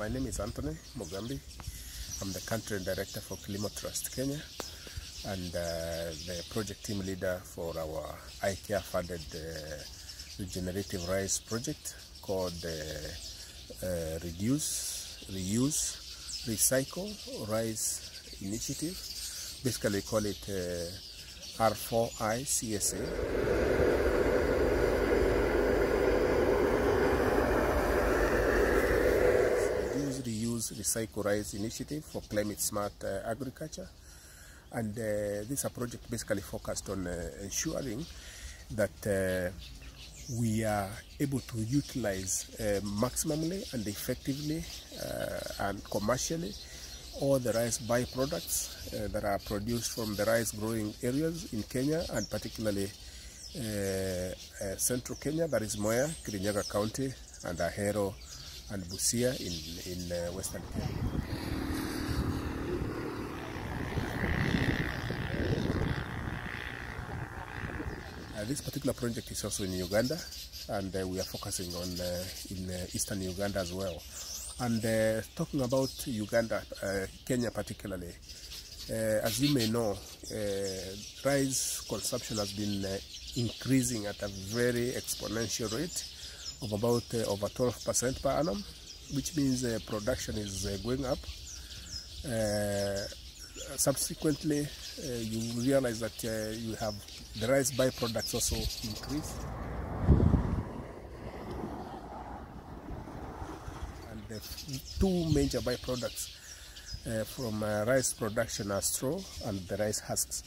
My name is Anthony Mugambi. I'm the country director for Kilimo Trust Kenya and the project team leader for our IKEA funded regenerative rice project called Reduce, Reuse, Recycle Rice Initiative. Basically we call it R4I CSA. Recycle Rice Initiative for Climate Smart Agriculture, and this is a project basically focused on ensuring that we are able to utilize maximally and effectively and commercially all the rice byproducts that are produced from the rice growing areas in Kenya, and particularly central Kenya, that is Moya, Kirinyaga County, and Ahero and Busia in Western Kenya. This particular project is also in Uganda, and we are focusing on in eastern Uganda as well. And talking about Uganda, Kenya particularly, as you may know, rice consumption has been increasing at a very exponential rate of about over 12% per annum, which means production is going up. Subsequently, you realize that you have the rice byproducts also increase. And the two major byproducts from rice production are straw and the rice husks.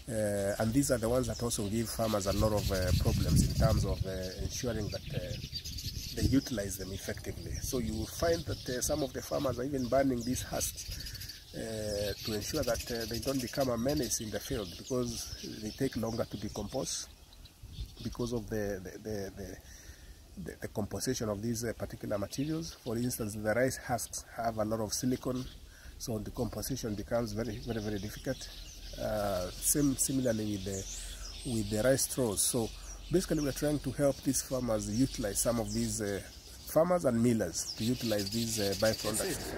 And these are the ones that also give farmers a lot of problems in terms of ensuring that they utilize them effectively. So you will find that some of the farmers are even burning these husks to ensure that they don't become a menace in the field, because they take longer to decompose because of the composition of these particular materials. For instance, the rice husks have a lot of silicon, so decomposition becomes very difficult. Similarly with the rice straws. So basically we are trying to help these farmers utilize some of these farmers and millers to utilize these byproducts.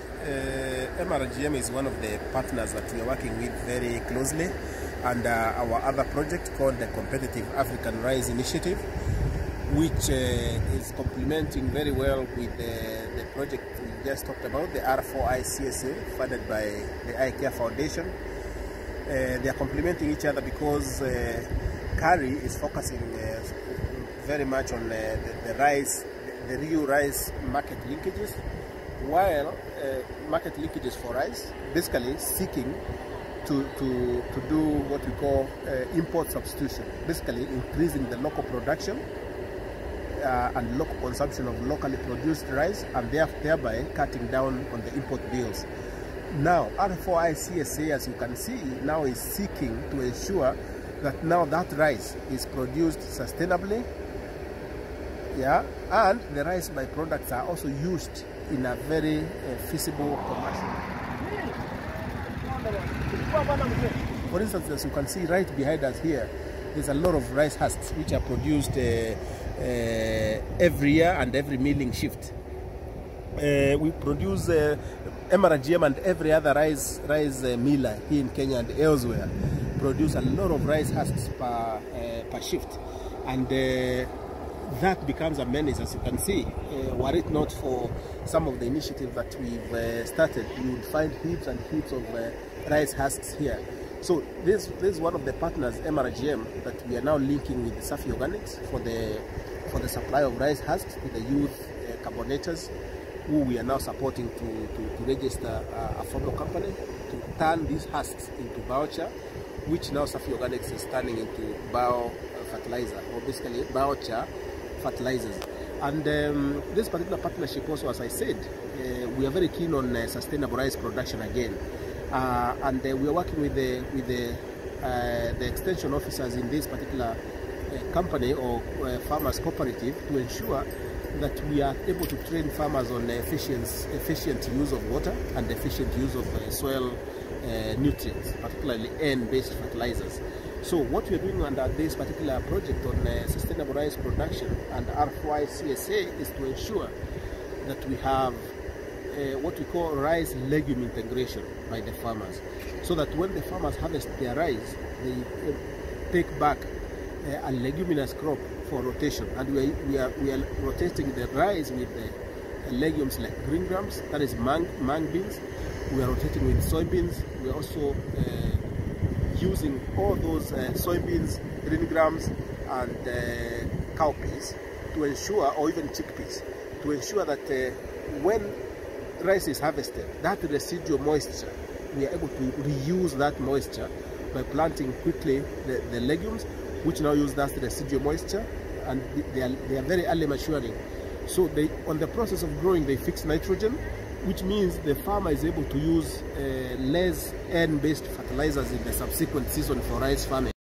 MRGM is one of the partners that we are working with very closely, and our other project called the Competitive African Rice Initiative, which is complementing very well with the project we just talked about, the R4I CSA funded by the IKEA Foundation. They are complementing each other because CARI is focusing very much on the rice, the real rice market linkages, while market linkages for rice basically seeking to do what we call import substitution, basically increasing the local production and local consumption of locally produced rice, and thereby cutting down on the import bills. Now, R4I CSA, as you can see, now is seeking to ensure that now that rice is produced sustainably, and the rice byproducts are also used in a very feasible commercial. For instance, as you can see right behind us here, there's a lot of rice husks which are produced every year and every milling shift. We produce MRGM and every other rice miller here in Kenya and elsewhere produce a lot of rice husks per shift, and that becomes a menace, as you can see. Were it not for some of the initiatives that we've started, you would find heaps and heaps of rice husks here. So this is one of the partners, MRGM, that we are now linking with Safi Organics for the supply of rice husks to the youth carbonators, who we are now supporting to register a formal company to turn these husks into biochar, which now Safi Organics is turning into bio fertilizer, or basically biochar fertilizers. And this particular partnership also, as I said, we are very keen on sustainable rice production again, and we are working with the extension officers in this particular company or farmers cooperative to ensure that we are able to train farmers on efficient use of water and efficient use of soil nutrients, particularly N-based fertilizers. So what we are doing under this particular project on sustainable rice production and R4I CSA is to ensure that we have what we call rice legume integration by the farmers, so that when the farmers harvest their rice, they take back a leguminous crop for rotation. And we are rotating the rice with legumes like green grams, that is mung beans. We are rotating with soybeans. We are also using all those soybeans, green grams, and cowpeas to ensure, or even chickpeas, to ensure that when rice is harvested, that residual moisture, we are able to reuse that moisture by planting quickly the legumes, which now use that residual moisture, and they are very early maturing. So on the process of growing, they fix nitrogen, which means the farmer is able to use less N-based fertilizers in the subsequent season for rice farming.